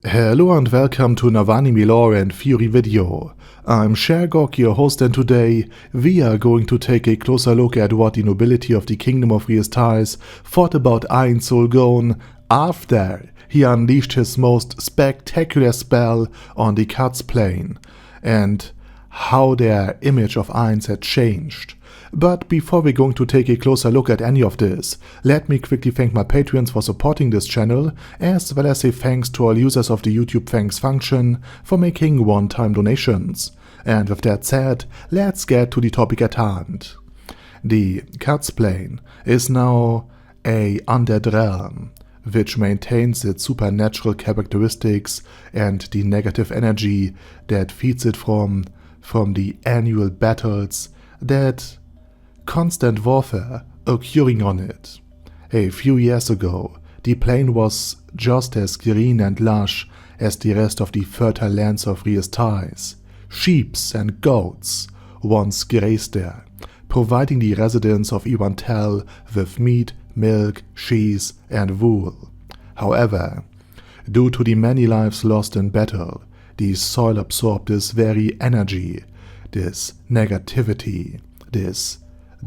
Hello and welcome to another anime lore and theory video. I'm Shergok, your host, and today we are going to take a closer look at what the nobility of the kingdom of re-estize thought about Ainz after he unleashed his most spectacular spell on the Katze plane, and how their image of Ainz had changed. But before we're going to take a closer look at any of this, let me quickly thank my Patreons for supporting this channel, as well as say thanks to all users of the YouTube thanks function for making one-time donations. And with that said, let's get to the topic at hand. The Katze plane is now a undead realm, which maintains its supernatural characteristics and the negative energy that feeds it from the annual battles that constant warfare occurring on it. A few years ago, the plain was just as green and lush as the rest of the fertile lands of re-estize. Sheep and goats once grazed there, providing the residents of Iwantel with meat, milk, cheese, and wool. However, due to the many lives lost in battle, the soil absorbed this very energy, this negativity, this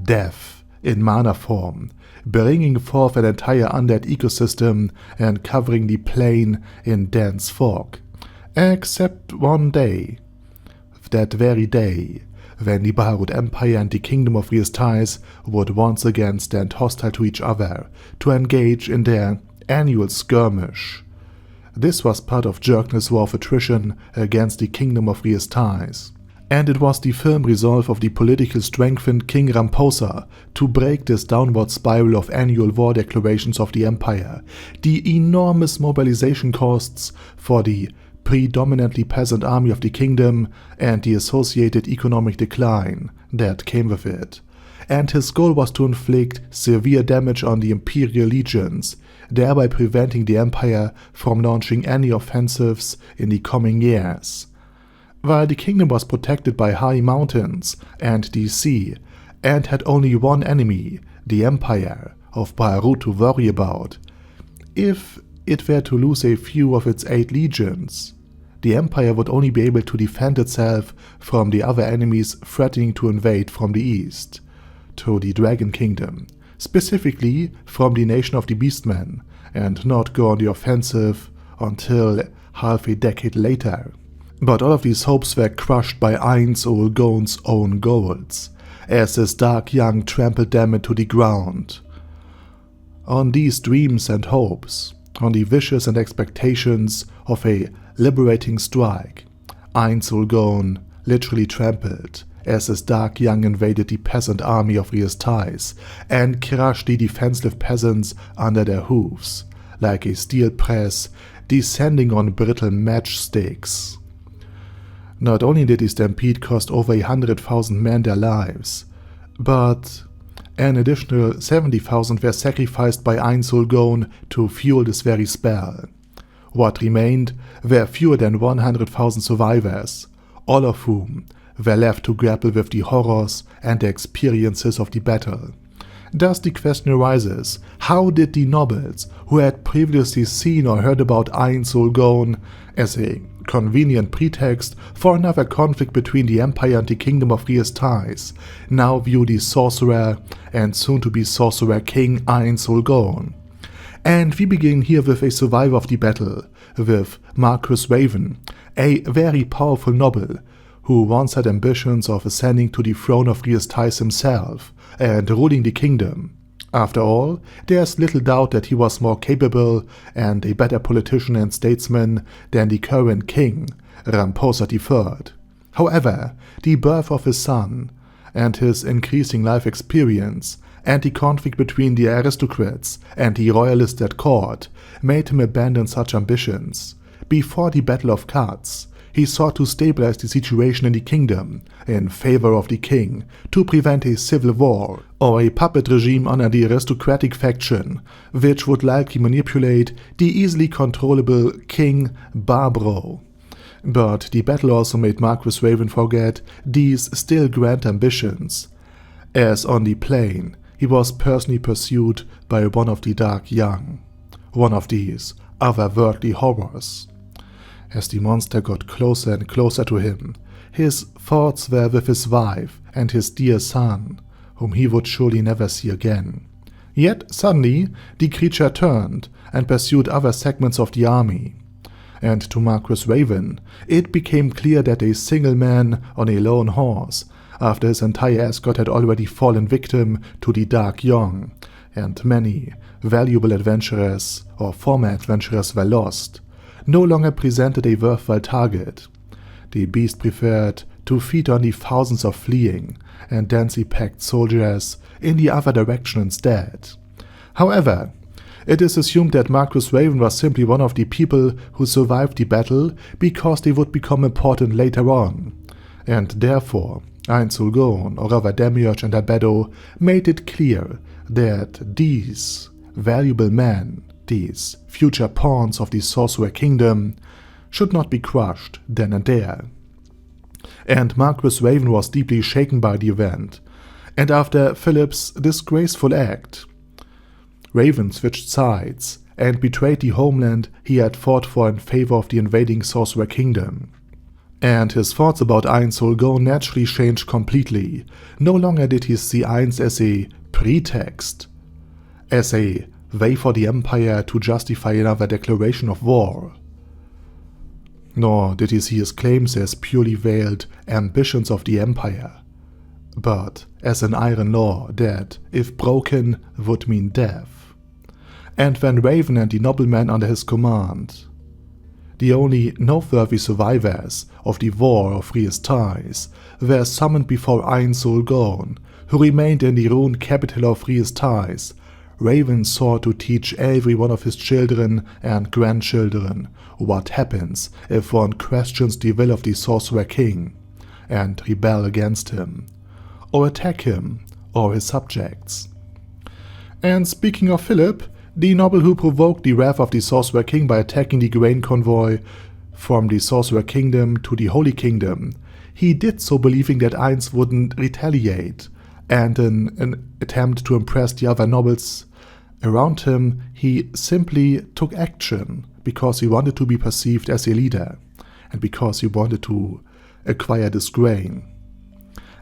death in mana form, bringing forth an entire undead ecosystem and covering the plain in dense fog. Except one day, that very day, when the Baharut Empire and the Kingdom of re-estize would once again stand hostile to each other to engage in their annual skirmish. This was part of Jerkness' war of attrition against the Kingdom of re-estize. And it was the firm resolve of the politically strengthened King Ramposa to break this downward spiral of annual war declarations of the empire, the enormous mobilization costs for the predominantly peasant army of the kingdom, and the associated economic decline that came with it. And his goal was to inflict severe damage on the imperial legions, thereby preventing the empire from launching any offensives in the coming years. While the kingdom was protected by high mountains and the sea, and had only one enemy, the empire of Baharut, to worry about, if it were to lose a few of its 8 legions, the empire would only be able to defend itself from the other enemies threatening to invade from the east, to the Dragon Kingdom, specifically from the nation of the Beastmen, and not go on the offensive until half a decade later. But all of these hopes were crushed by Ainz own goals, as his dark young trampled them into the ground. On these dreams and hopes, on the wishes and expectations of a liberating strike, Ainz literally trampled, as his dark young invaded the peasant army of re-estize and crushed the defenseless peasants under their hooves, like a steel press descending on brittle matchsticks. Not only did the stampede cost over 100,000 men their lives, but an additional 70,000 were sacrificed by Ainz to fuel this very spell. What remained were fewer than 100,000 survivors, all of whom were left to grapple with the horrors and the experiences of the battle. Thus the question arises, how did the nobles who had previously seen or heard about Ainz as a convenient pretext for another conflict between the empire and the kingdom of re-estize now view the sorcerer and soon-to-be sorcerer King Ainz? And we begin here with a survivor of the battle, with Marquis Raven, a very powerful noble who once had ambitions of ascending to the throne of re-estize himself and ruling the kingdom. After all, there's little doubt that he was more capable and a better politician and statesman than the current king, Ramposa III. However, the birth of his son, and his increasing life experience, and the conflict between the aristocrats and the royalists at court made him abandon such ambitions. Before the Battle of Katze, he sought to stabilize the situation in the kingdom in favor of the king to prevent a civil war or a puppet regime under the aristocratic faction, which would likely manipulate the easily controllable King Barbaro. But the battle also made Marquis Raven forget these still grand ambitions, as on the plain he was personally pursued by one of the dark young, one of these otherworldly horrors. As the monster got closer and closer to him, his thoughts were with his wife and his dear son, whom he would surely never see again. Yet suddenly the creature turned and pursued other segments of the army. And to Marquis Raven, it became clear that a single man on a lone horse, after his entire escort had already fallen victim to the Dark Young, and many valuable adventurers or former adventurers were lost, no longer presented a worthwhile target. The beast preferred to feed on the thousands of fleeing and densely packed soldiers in the other direction instead. However, it is assumed that Marquis Raven was simply one of the people who survived the battle because they would become important later on, and therefore Ainz, or rather Demiurge and Albedo, made it clear that these valuable men, these future pawns of the Sorcerer Kingdom, should not be crushed then and there. And Marquis Raven was deeply shaken by the event, and after Philip's disgraceful act, Raven switched sides and betrayed the homeland he had fought for in favor of the invading Sorcerer Kingdom. And his thoughts about Ainz naturally changed completely. No longer did he see Ainz as a pretext, as a way for the Empire to justify another declaration of war. Nor did he see his claims as purely veiled ambitions of the Empire, but as an iron law that, if broken, would mean death. And when Raven and the noblemen under his command, the only noteworthy survivors of the War of re-estize, were summoned before Ainz, who remained in the ruined capital of re-estize, Raven sought to teach every one of his children and grandchildren what happens if one questions the will of the Sorcerer King, and rebel against him, or attack him or his subjects. And speaking of Philip, the noble who provoked the wrath of the Sorcerer King by attacking the grain convoy from the Sorcerer Kingdom to the Holy Kingdom, he did so believing that Ainz wouldn't retaliate, and in an attempt to impress the other nobles around him, he simply took action because he wanted to be perceived as a leader, and because he wanted to acquire this grain.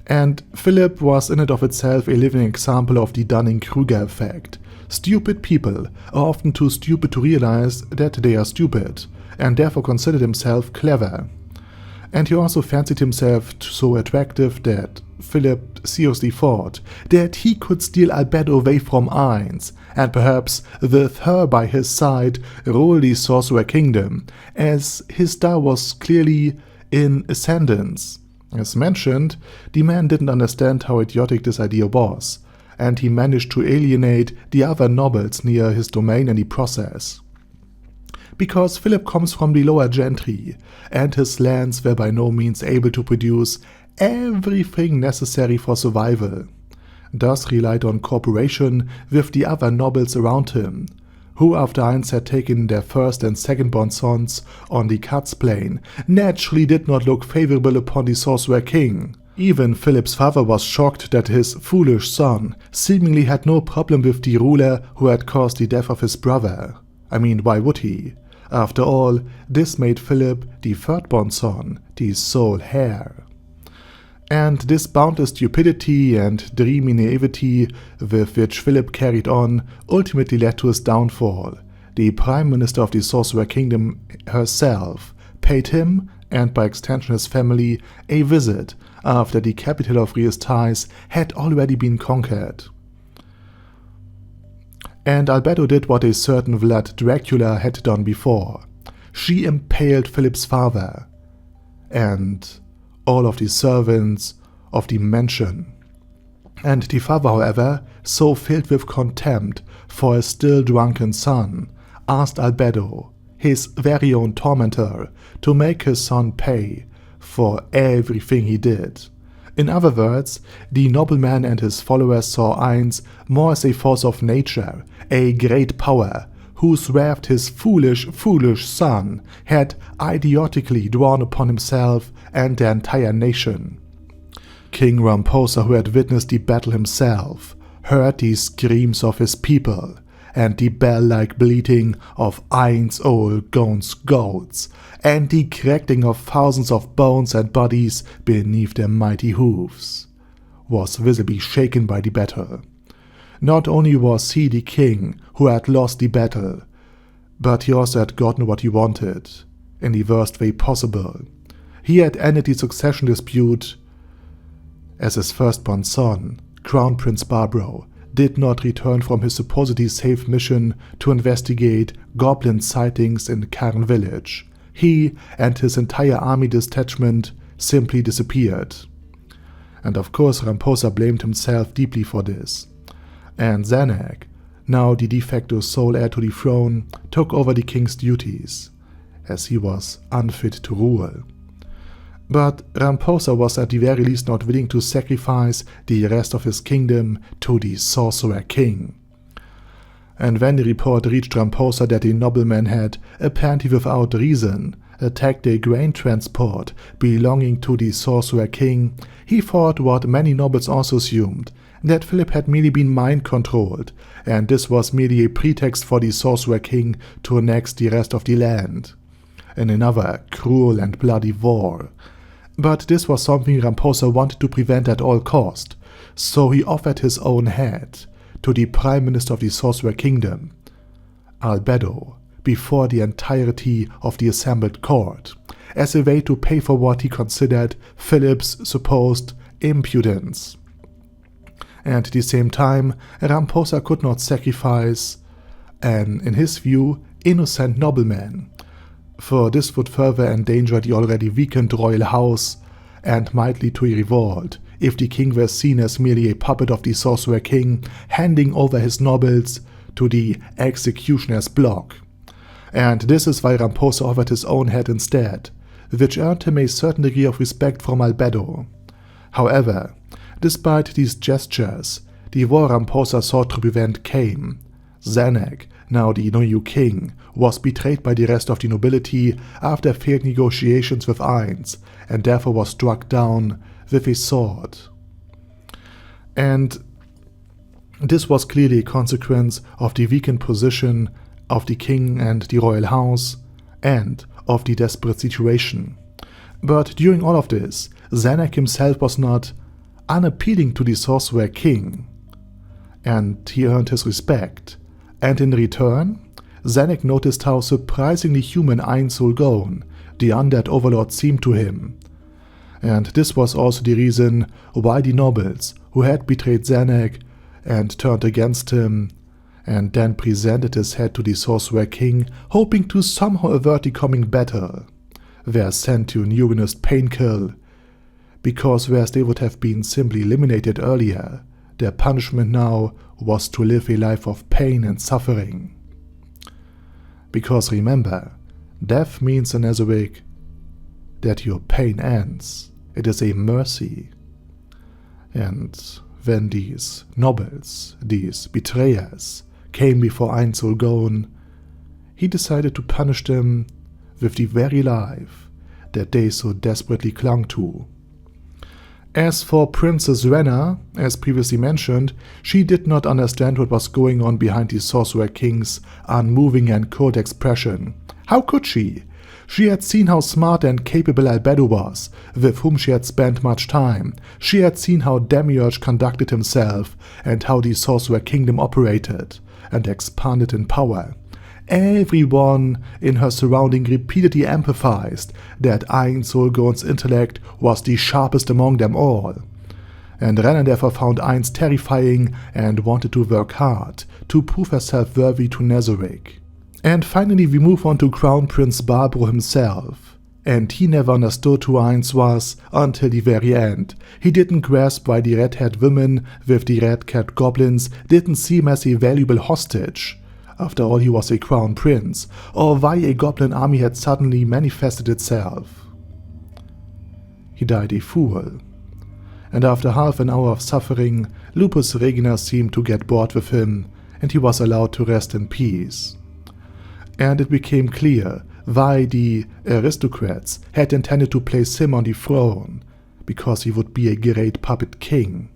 And Philip was in and of itself a living example of the Dunning-Kruger effect. Stupid people are often too stupid to realize that they are stupid, and therefore considered himself clever. And he also fancied himself so attractive that Philip seriously thought that he could steal Albedo away from Ainz, and perhaps with her by his side rule the Sorcerer Kingdom, as his star was clearly in ascendance. As mentioned, the man didn't understand how idiotic this idea was, and he managed to alienate the other nobles near his domain in the process. Because Philip comes from the lower gentry, and his lands were by no means able to produce everything necessary for survival, thus relied on cooperation with the other nobles around him, who after Ainz had taken their first and second-born sons on the Katze plain, naturally did not look favorable upon the Sorcerer King. Even Philip's father was shocked that his foolish son seemingly had no problem with the ruler who had caused the death of his brother. I mean, why would he? After all, this made Philip, the third-born son, the sole heir. And this boundless stupidity and dreamy naivety with which Philip carried on ultimately led to his downfall. The Prime Minister of the Sorcerer Kingdom herself paid him, and by extension his family, a visit after the capital of re-estize had already been conquered. And Albedo did what a certain Vlad Dracula had done before. She impaled Philip's father and all of the servants of the mansion. And the father, however, so filled with contempt for his still drunken son, asked Albedo, his very own tormentor, to make his son pay for everything he did. In other words, the nobleman and his followers saw Ainz more as a force of nature, a great power, whose wrath his foolish son had idiotically drawn upon himself and the entire nation. King Ramposa, who had witnessed the battle himself, heard the screams of his people, and the bell-like bleating of Ainz old Gon's goats, and the cracking of thousands of bones and bodies beneath their mighty hooves, was visibly shaken by the battle. Not only was he the king who had lost the battle, but he also had gotten what he wanted, in the worst way possible. He had ended the succession dispute, as his firstborn son, Crown Prince Barbaro, did not return from his supposedly safe mission to investigate goblin sightings in Cairn village. He and his entire army detachment simply disappeared. And of course Ramposa blamed himself deeply for this. And Zanak, now the de facto sole heir to the throne, took over the king's duties, as he was unfit to rule. But Ramposa was at the very least not willing to sacrifice the rest of his kingdom to the sorcerer king. And when the report reached Ramposa that a nobleman had, apparently without reason, attacked a grain transport belonging to the sorcerer king, he thought what many nobles also assumed, that Philip had merely been mind-controlled, and this was merely a pretext for the sorcerer king to annex the rest of the land, in another cruel and bloody war. But this was something Ramposa wanted to prevent at all cost, so he offered his own head to the Prime Minister of the Sorcerer Kingdom, Albedo, before the entirety of the assembled court, as a way to pay for what he considered Philip's supposed impudence. And at the same time, Ramposa could not sacrifice an, in his view, innocent nobleman, for this would further endanger the already weakened royal house and might lead to a revolt if the king were seen as merely a puppet of the sorcerer king, handing over his nobles to the executioner's block. And this is why Ramposa offered his own head instead, which earned him a certain degree of respect from Albedo. However, despite these gestures, the war Ramposa sought to prevent came. Zanak, now the new king, was betrayed by the rest of the nobility after failed negotiations with Ainz, and therefore was struck down with a sword. And this was clearly a consequence of the weakened position of the king and the royal house, and of the desperate situation. But during all of this, Zanak himself was not unappealing to the sorcerer king, and he earned his respect. And in return, Zanak noticed how surprisingly human Ainz, the undead overlord, seemed to him. And this was also the reason why the nobles who had betrayed Zanak and turned against him, and then presented his head to the sorcerer king, hoping to somehow avert the coming battle, were sent to an Uranus painkill, because whereas they would have been simply eliminated earlier, their punishment now was to live a life of pain and suffering. Because remember, death means in Ezeric that your pain ends. It is a mercy. And when these nobles, these betrayers, came before Ainz, he decided to punish them with the very life that they so desperately clung to. As for Princess Renna, as previously mentioned, she did not understand what was going on behind the Sorcerer King's unmoving and cold expression. How could she? She had seen how smart and capable Albedo was, with whom she had spent much time. She had seen how Demiurge conducted himself, and how the Sorcerer Kingdom operated and expanded in power. Everyone in her surrounding repeatedly emphasized that Ainz intellect was the sharpest among them all. And Renna therefore found Ainz terrifying and wanted to work hard to prove herself worthy to Nezarick. And finally we move on to Crown Prince Barbaro himself. And he never understood who Ainz was until the very end. He didn't grasp why the red-haired women with the red-cat goblins didn't see him as a valuable hostage. After all, he was a crown prince, or why a goblin army had suddenly manifested itself. He died a fool. And after half an hour of suffering, Lupus Regina seemed to get bored with him, and he was allowed to rest in peace. And it became clear why the aristocrats had intended to place him on the throne, because he would be a great puppet king.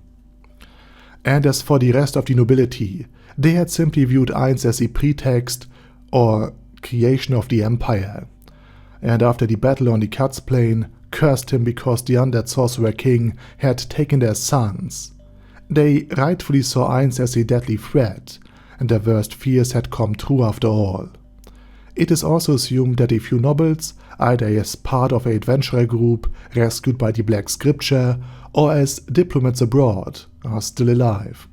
And as for the rest of the nobility, They had simply viewed Ainz as the pretext or creation of the empire, and after the battle on the Katze plain, cursed him because the undead sorcerer king had taken their sons. They rightfully saw Ainz as a deadly threat, and their worst fears had come true after all. It is also assumed that a few nobles, either as part of an adventurer group rescued by the Black Scripture or as diplomats abroad, are still alive,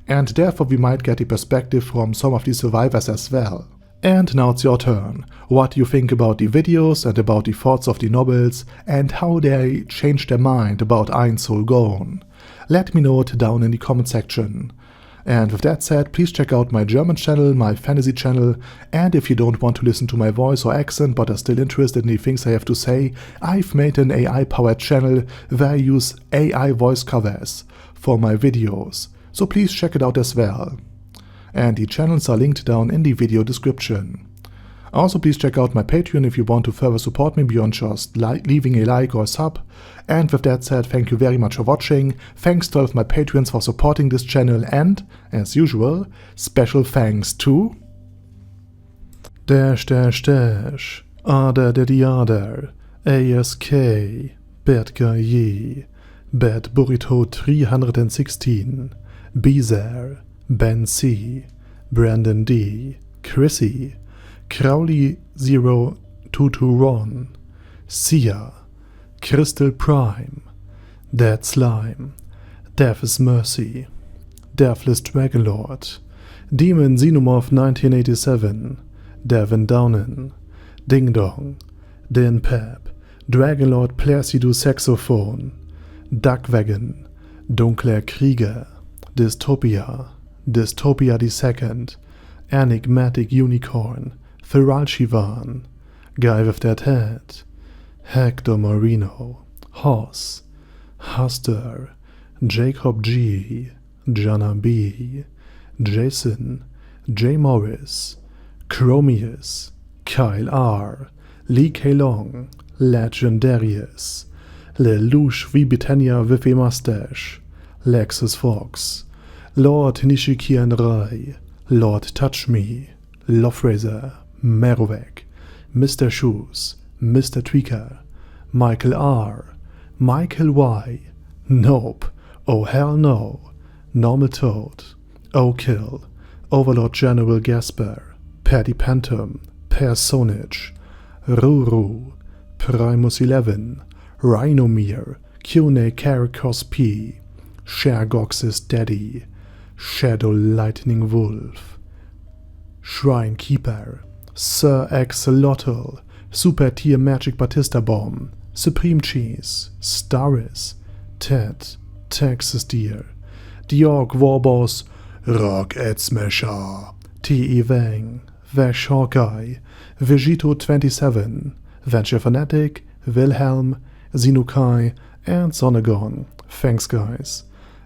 and therefore we might get a perspective from some of the survivors as well. And now it's your turn. What do you think about the videos and about the thoughts of the nobles and how they changed their mind about Ainz Soul Gone? Let me know it down in the comment section. And with that said, please check out my German channel, my fantasy channel, and if you don't want to listen to my voice or accent but are still interested in the things I have to say, I've made an AI-powered channel where I use AI voice covers for my videos, so please check it out as well. And the channels are linked down in the video description. Also please check out my Patreon if you want to further support me beyond just leaving a like or a sub. And with that said, thank you very much for watching, thanks to all of my Patreons for supporting this channel, and, as usual, special thanks to Ada Daddy Ada, ASK, Bad Guy Ye, Bad Burrito 316, Bezer, Ben C, Brandon D, Chrissy, Crowley 0221, Sia, Crystal Prime, Dead Slime, Death is Mercy, Deathless Dragonlord, Demon Xenomorph 1987, Devin Downen, Ding Dong, Dan Pep, Dragonlord Placido Saxophone, Duckwagon, Dunkler Krieger, Dystopia II, Enigmatic Unicorn, Feral Shivan, Guy with That Head, Hector Marino, Hoss, Huster, Jacob G, Jana B, Jason, J. Morris, Chromius, Kyle R, Lee K. Long, Legendarius, Lelouch V. Britannia with a Mustache, Lexus Fox, Lord Nishiki and Rai, Lord Touch Me, Lofrazer, Merovec, Mr. Shoes, Mr. Tweaker, Michael R, Michael Y, Nope, Oh Hell No, Normal Toad, O'Kill, Overlord General Gasper, Paddy Pantum, Personage, Ruru, Primus 11, Rhinomere, Cune Caracos P, Shergox's Daddy, Shadow Lightning Wolf, Shrine Keeper, Sir Axolotl, Super Tier Magic Batista Bomb, Supreme Cheese, Staris, Ted, Texas Deer, The Orc Warboss, Rock Ed Smasher, T.E. Wang, Vash Hawkeye, Vegito 27, Venture Fanatic, Wilhelm, Zinukai, and Sonagon. Thanks guys.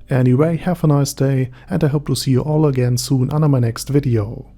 Anyway, have a nice day, and I hope to see you all again soon on my next video.